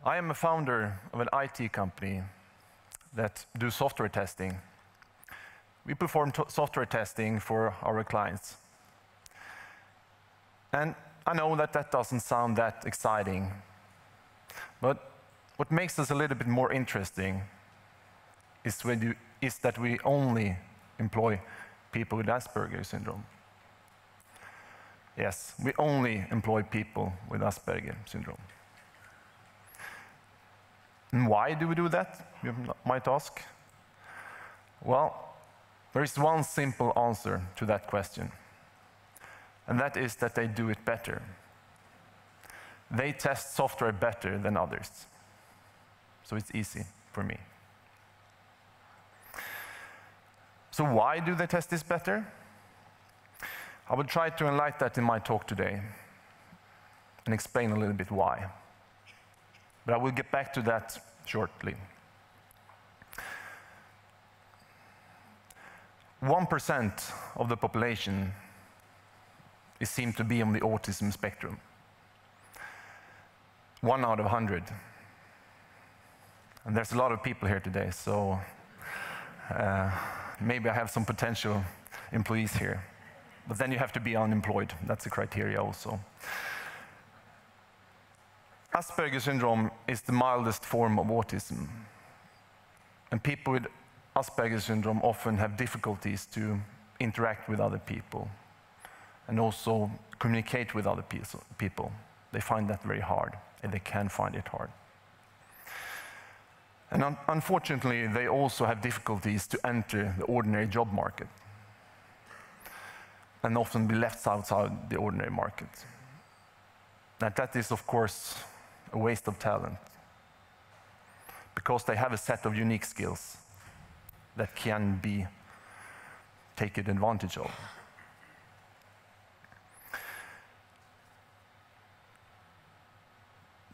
I am a founder of an IT company that do software testing. We perform software testing for our clients. And I know that that doesn't sound that exciting, but what makes us a little bit more interesting is that we only employ people with Asperger syndrome. Yes, we only employ people with Asperger syndrome. And why do we do that, you might ask? Well, there is one simple answer to that question, and that is that they do it better. They test software better than others. So it's easy for me. So why do they test this better? I will try to enlighten that in my talk today and explain a little bit why. But I will get back to that shortly. 1% of the population is seen to be on the autism spectrum. 1 out of 100. And there's a lot of people here today, so maybe I have some potential employees here. But then you have to be unemployed. That's the criteria also. Asperger syndrome is the mildest form of autism. And people with Asperger syndrome often have difficulties to interact with other people and also communicate with other people. They find that very hard, and they can find it hard. And unfortunately, they also have difficulties to enter the ordinary job market and often be left outside the ordinary market. And that is, of course, a waste of talent, because they have a set of unique skills that can be taken advantage of.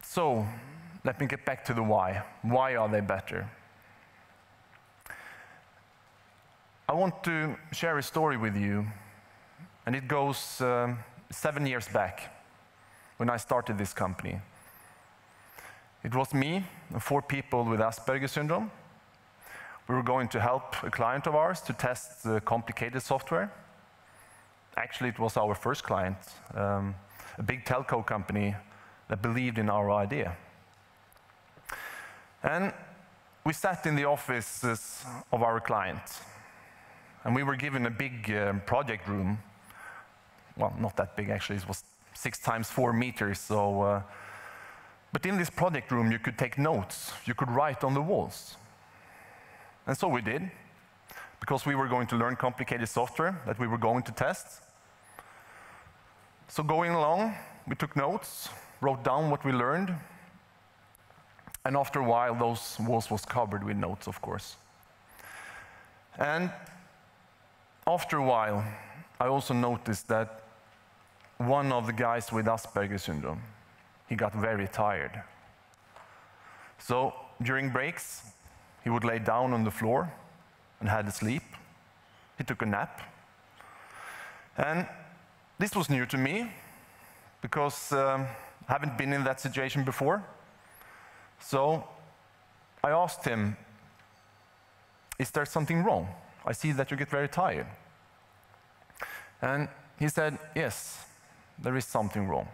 So, let me get back to the why. Why are they better? I want to share a story with you, and it goes 7 years back when I started this company. It was me and 4 people with Asperger syndrome. We were going to help a client of ours to test complicated software. Actually, it was our first client, a big telco company that believed in our idea. And we sat in the offices of our client, and we were given a big project room. Well, not that big actually, it was 6 times 4 meters. So, but in this project room you could take notes, you could write on the walls. And so we did, because we were going to learn complicated software that we were going to test. So going along, we took notes, wrote down what we learned, and after a while those walls was covered with notes, of course. And after a while, I also noticed that one of the guys with Asperger syndrome, he got very tired. So during breaks, he would lay down on the floor and had a sleep. He took a nap. And this was new to me, because I haven't been in that situation before. So I asked him, is there something wrong? I see that you get very tired. And he said, yes, there is something wrong,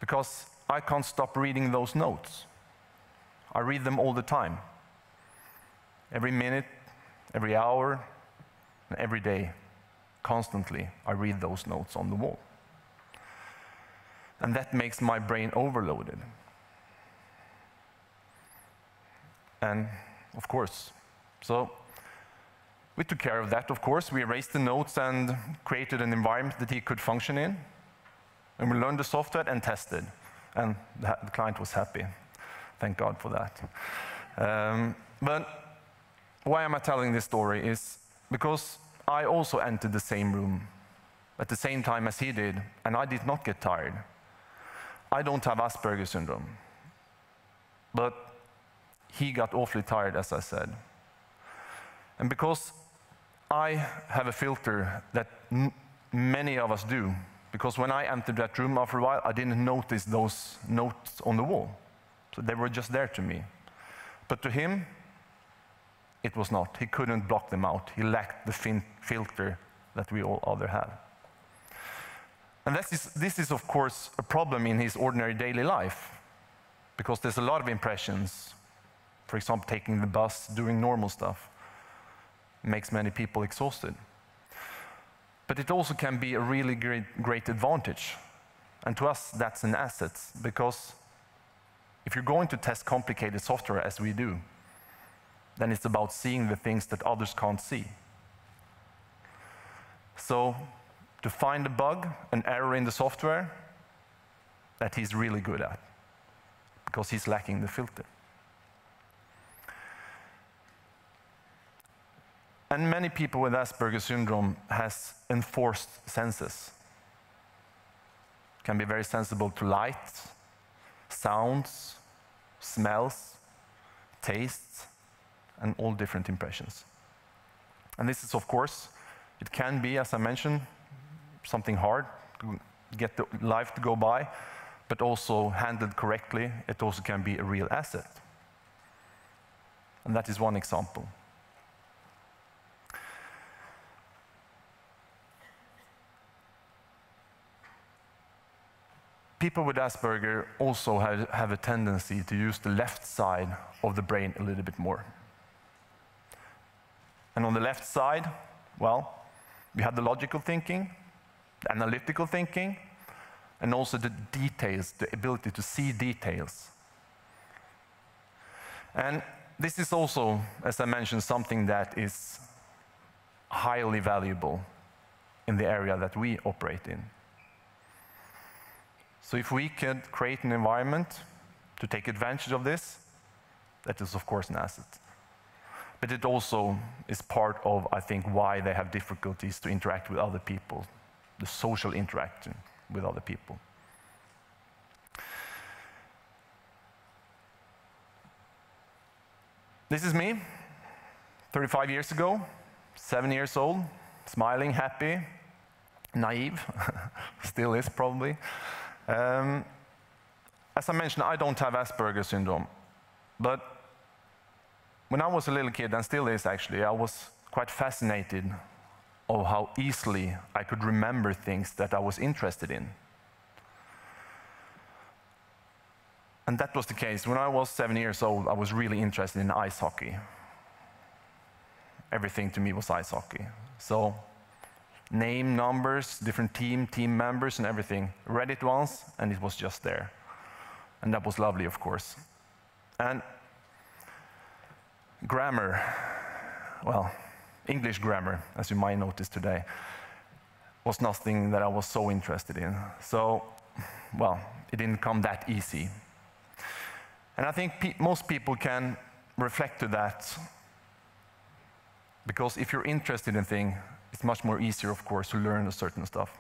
because I can't stop reading those notes. I read them all the time. Every minute, every hour, and every day, constantly, I read those notes on the wall. And that makes my brain overloaded. And of course, so we took care of that, of course. We erased the notes and created an environment that he could function in. And we learned the software and tested. And the client was happy. Thank God for that. But why am I telling this story is because I also entered the same room at the same time as he did, and I did not get tired. I don't have Asperger syndrome, but he got awfully tired, as I said. And because I have a filter that many of us do, because when I entered that room after a while, I didn't notice those notes on the wall. So So they were just there to me. But to him, it was not. He couldn't block them out. He lacked the filter that we all other have. And this is, of course, a problem in his ordinary daily life, because there's a lot of impressions. For example, taking the bus, doing normal stuff, makes many people exhausted. But it also can be a really great advantage. And to us, that's an asset, because if you're going to test complicated software as we do, then it's about seeing the things that others can't see. So to find a bug, an error in the software, that he's really good at, because he's lacking the filter. And many people with Asperger syndrome has enforced senses. Can be very sensible to light, sounds, smells, tastes, and all different impressions. And this is, of course, it can be, as I mentioned, something hard to get the life to go by, but also handled correctly, it also can be a real asset. And that is one example. People with Asperger also have a tendency to use the left side of the brain a little bit more. And on the left side, well, we have the logical thinking, the analytical thinking, and also the details, the ability to see details. And this is also, as I mentioned, something that is highly valuable in the area that we operate in. So if we could create an environment to take advantage of this, that is, of course, an asset. But it also is part of, I think, why they have difficulties to interact with other people, the social interaction with other people. This is me, 35 years ago, 7 years old, smiling, happy, naive, still is probably. As I mentioned, I don't have Asperger syndrome, but when I was a little kid, and still is actually, I was quite fascinated of how easily I could remember things that I was interested in. And that was the case. When I was 7 years old, I was really interested in ice hockey. Everything to me was ice hockey. So name, numbers, different team members and everything. Read it once, and it was just there. And that was lovely, of course. And grammar, well, English grammar, as you might notice today, was nothing that I was so interested in. So, well, it didn't come that easy. And I think most people can reflect to that, because if you're interested in things, it's much more easier, of course, to learn a certain stuff.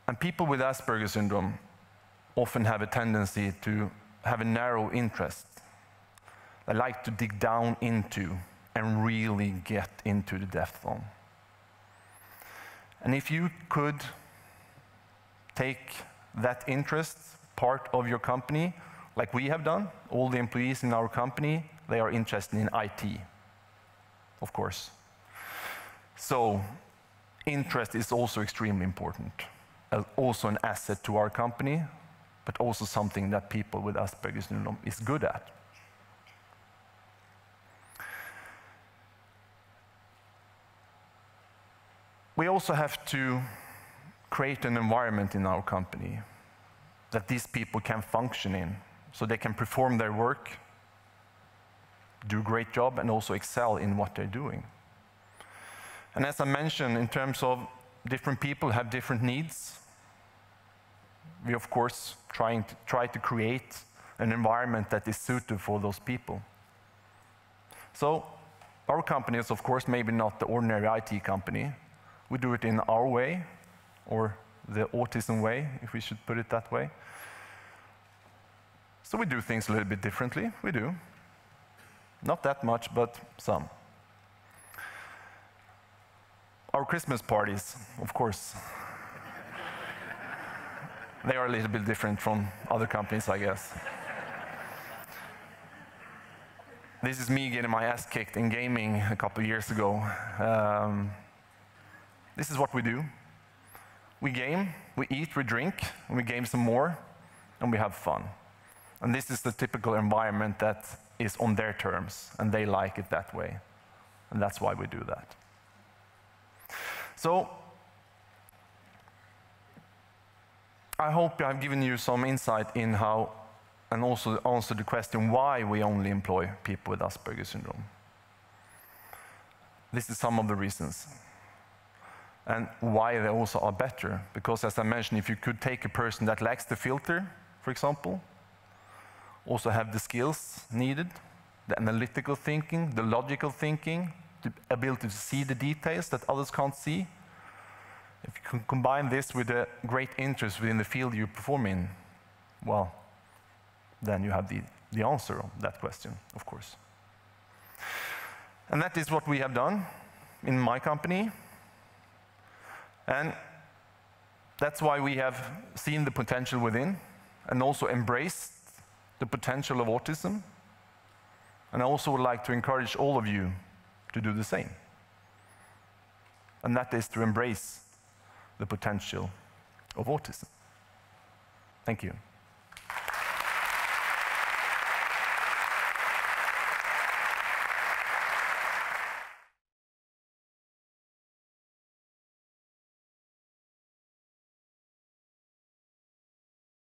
And people with Asperger syndrome often have a tendency to have a narrow interest. They like to dig down into and really get into the depth on. And if you could take that interest part of your company, like we have done, all the employees in our company, they are interested in IT. Of course. So, interest is also extremely important. Also an asset to our company, but also something that people with Asperger syndrome is good at. We also have to create an environment in our company that these people can function in, so they can perform their work, do a great job, and also excel in what they're doing. And as I mentioned, in terms of different people have different needs, we of course try to create an environment that is suited for those people. So our company is, of course, maybe not the ordinary IT company. We do it in our way, or the autism way, if we should put it that way. So we do things a little bit differently, we do. Not that much, but some. Our Christmas parties, of course. They are a little bit different from other companies, I guess. This is me getting my ass kicked in gaming a couple of years ago. This is what we do. We game, we eat, we drink, and we game some more, and we have fun. And this is the typical environment that is on their terms, and they like it that way. And that's why we do that. So, I hope I've given you some insight in how, and also answer the question why we only employ people with Asperger syndrome. This is some of the reasons. And why they also are better. Because as I mentioned, if you could take a person that lacks the filter, for example, also have the skills needed, the analytical thinking, the logical thinking, the ability to see the details that others can't see. If you can combine this with a great interest within the field you perform in, well, then you have the answer of that question, of course. And that is what we have done in my company. And that's why we have seen the potential within and also embraced the potential of autism. And I also would like to encourage all of you to do the same. And that is to embrace the potential of autism. Thank you.